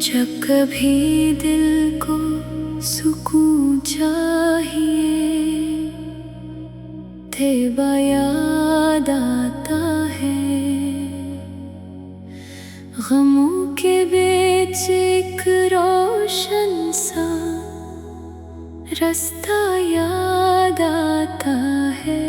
जब कभी दिल को सुकून चाहिए, तेबा याद आता है। गमों के बीच एक रोशन सा रास्ता याद आता है।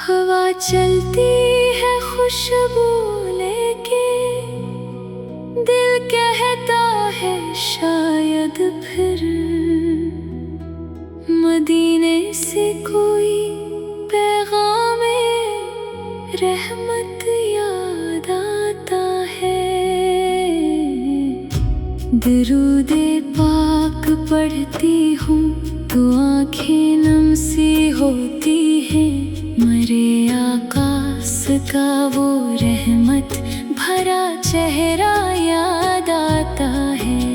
हवा चलती है खुशबू लेके, दिल कहता है शायद फिर मदीने से कोई पैगामे रहमत याद आता है। दरूदे पाक पढ़ती हूँ तो आँखें नम सी होती हैं। मरे आकाश का वो रहमत भरा चेहरा याद आता है।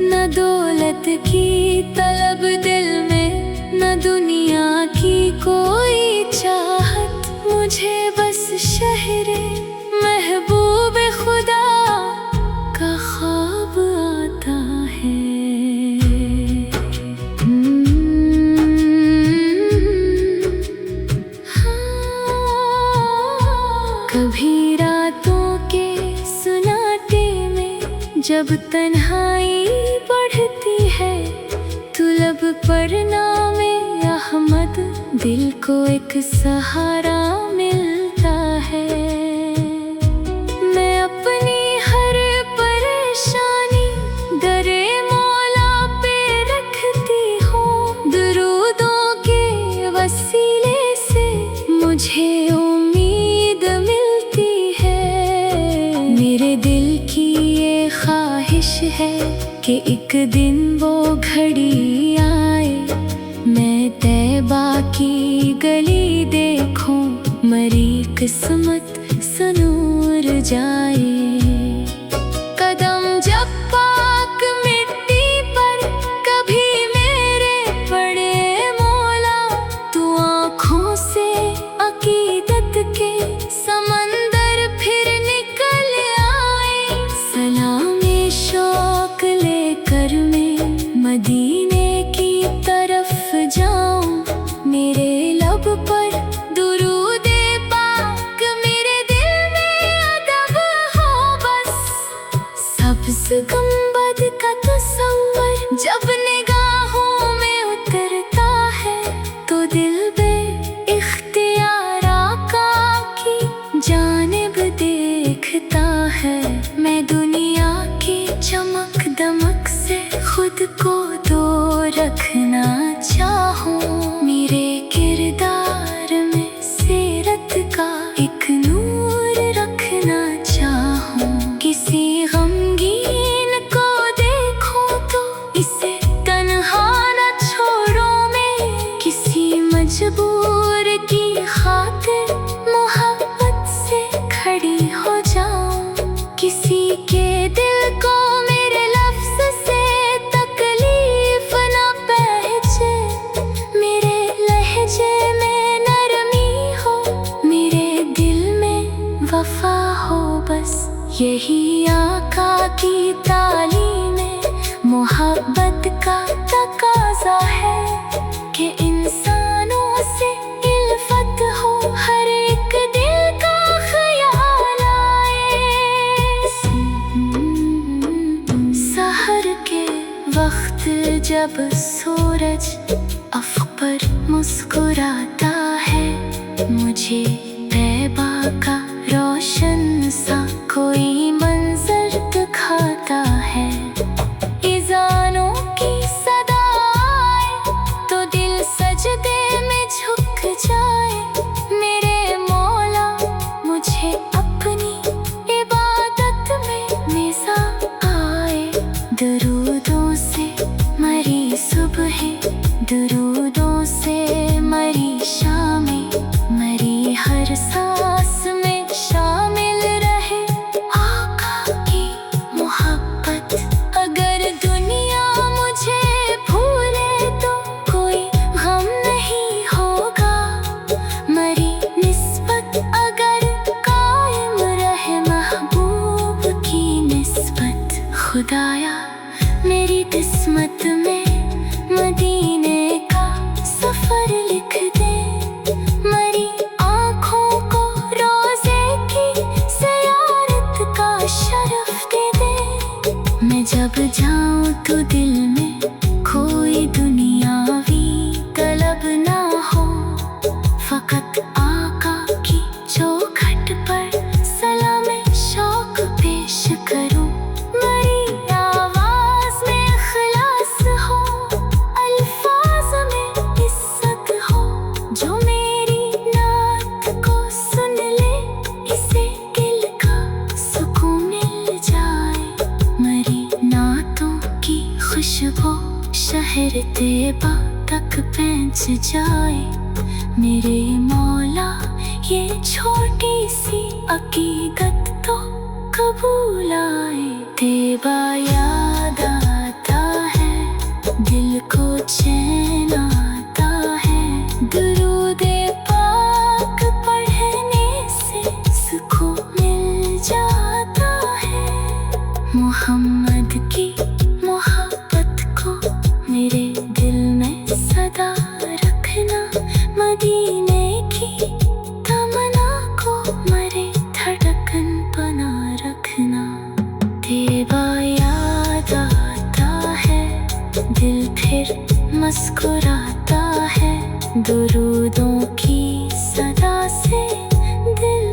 न दौलत की तलब दिल में, न दुनिया की कोई चाहत, मुझे बस शहरे महबूब खुदा का ख्वाब आता है। कभी रातों के सुनाटे में जब तन्हाई बढ़ती है, तो लब पर नामे अहमद दिल को एक सहारा मिलता है। मैं अपनी हर परेशानी दरे मौला पे रखती हूँ। दरूदों के वसीले से मुझे उम्मीद मिलती है। मेरे दिल की ये ख्वाहिश है कि एक दिन वो घड़ी आए, मैं तैबा की गली देखूं, मरी किस्मत सनूर जाए। कदम जब पाक मिट्टी पर कभी मेरे पड़े मौला, तो आँखों से अकीदत के समंदर फिर निकल आए। सलामे शौक लेकर मैं मदीने की तरफ जाऊं, मेरे लब पर दुरूदे पाक, मेरे दिल में अदब हो बस। सब्ज़ गुंबद का तस्वर जब निगाहों में उतरता है, तो दिल बे-इख्तियार आका की जानिब देखता है। मैं दुनिया की चमक दमक से खुद को दूर रखना चाहूँ। मेरे किरदार में सीरत का एक नूर रखना चाहूँ। किसी गमगीन को देखूं तो इसे तन्हा न छोड़ो मैं, किसी मजबूर की खातिर मोहब्बत से खड़ी हो जाऊं। किसी के दिल को मेरे लफ्ज़ से तकलीफ न पहुंचे, मेरे लहजे में नरमी हो, मेरे दिल में वफा हो बस। यही आका की तालीम मोहब्बत का तकाज़ा है कि इंसानों से इल्फत हो, हर एक दिल का ख्याल आए। सहर के वक्त जब सूरज अफ़ पर मुस्कुराता है, मुझे तैबा का रोशन सा कोई मंजर दिखाता है। इज़ानों की सदा आए तो दिल सजदे में झुक जाए। मेरे मौला मुझे अपनी इबादत में निज़ा आए। दरूदों से मरी सुबह, दरूदों से मरी ताकत आका की चौखट पर सलामे शौक पेश करूं। मेरी आवाज में इखलास हो, अल्फाज में इज्जत हो। जो मेरी नात को सुन ले, इसे दिल का सुकून मिल जाए। मेरी नातों की खुशबू शहर तैयबा तक पहुंच जाए। मेरे मौला ये छोटी सी अकीदत तो कबूल आए। तैयबा याद आता है, दिल को चैन आता है। दुरूदे पाक पढ़ने से सुकून मिल जाता है। मोहम्मद की मोहब्बत को मेरे दिल में सदा रखना। मदीने की तमन्ना को मेरे धड़कन बना रखना। तैयबा याद आता है, दिल फिर मुस्कुराता है। दुरूदों की सदा से दिल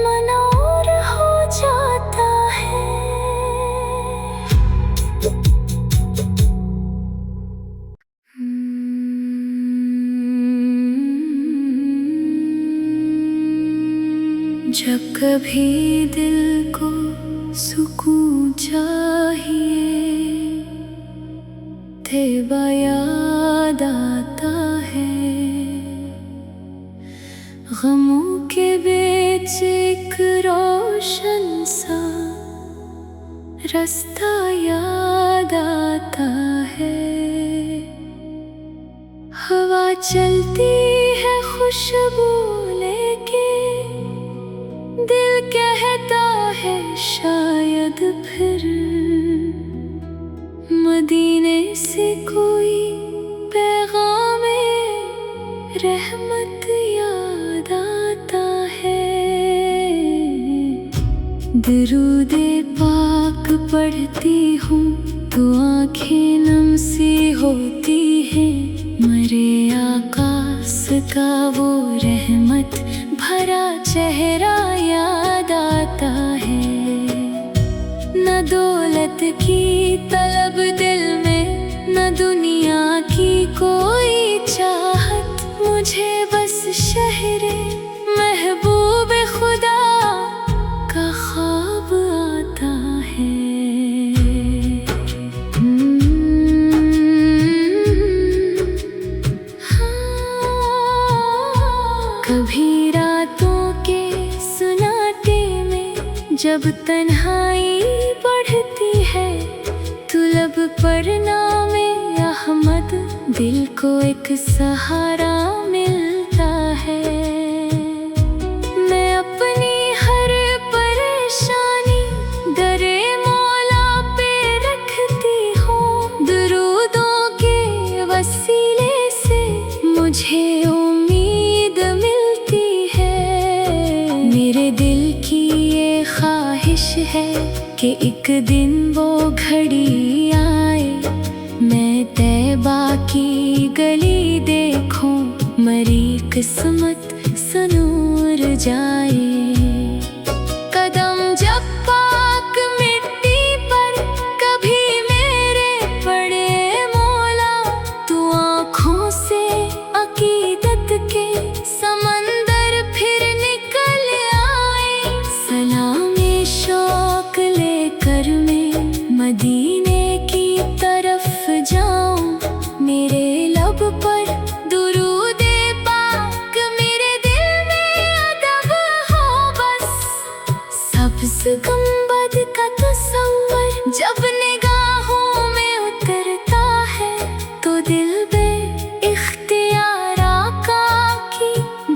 मनोर हो जाता है। जब कभी दिल को सुकून चाहिए, तैयबा याद आता है। गमों के बीच एक रोशन सा रास्ता याद आता है। हवा चलती है खुशबू लेके, दिल कहता है शायद फिर मदीने से कोई पैगामे रहमत याद आता है। दुरूदे पाक पढ़ती हूँ तो आँखें नम सी होती है। मेरे आकाश का वो रहमत भरा चेहरा याद आता है। न दौलत की तलब दिल में, न दुनिया की कोई चाहत। मुझे बस शहरे महबूब खुदा का ख्वाब आता है। कभी रातों के सुनाटे में जब तन्हाई बढ़ती है, तुलब पर नामे अहमद दिल को एक सहारा मिलता है। मैं अपनी हर परेशानी दरे मौला पे रखती हूँ। दुरूदों के वसीले से मुझे उम्मीद मिलती है। मेरे दिल की ये ख्वाहिश है कि एक दिन वो घड़ी आए, मैं तैयबा की गली देखूं, मरी किस्मत सनूर जाए। कदम जब पाक मिट्टी पर कभी मेरे पड़े मौला, तू आँखों से अकीदत के समंदर फिर निकल आए। सलामे शौक लेकर मैं मदीने की तरफ जाऊं। मेरे लब पर दुरूदे पाक, मेरे दिल में अदब हो बस। सब्ज़ गुंबद का तस्वर जब निगाहों में उतरता है, तो दिल बे इख्तियार आका की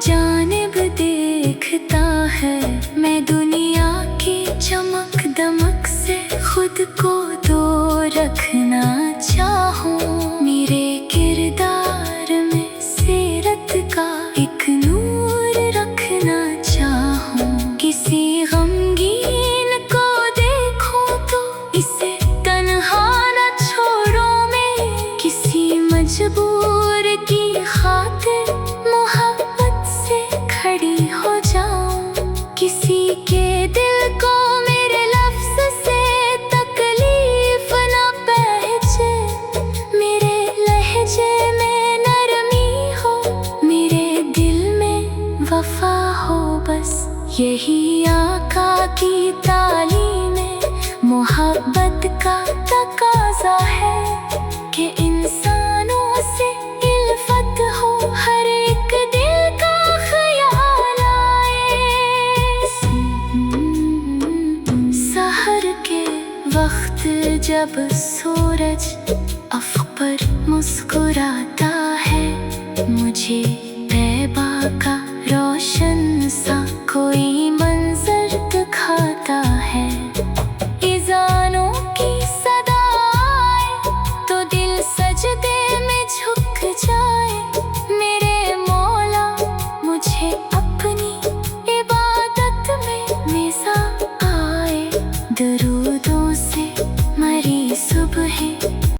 जानिब देखता है। मैं दुनिया की चमक दमक से खुद को दूर रखना चाहूं। मेरे किरदार में सीरत का एक नूर रखना चाहूं। किसी गमगीन को देखूं तो इसे तन्हा न छोड़ो। मैं किसी मजबूर की खातिर मोहब्बत से यही आका की तालीम मोहब्बत का तकाजा है कि इंसानों से इल्फत हो, हर एक दिल का ख्याल आए। सहर के वक्त जब सूरज अफ़क़ पर मुस्कुराता है, मुझे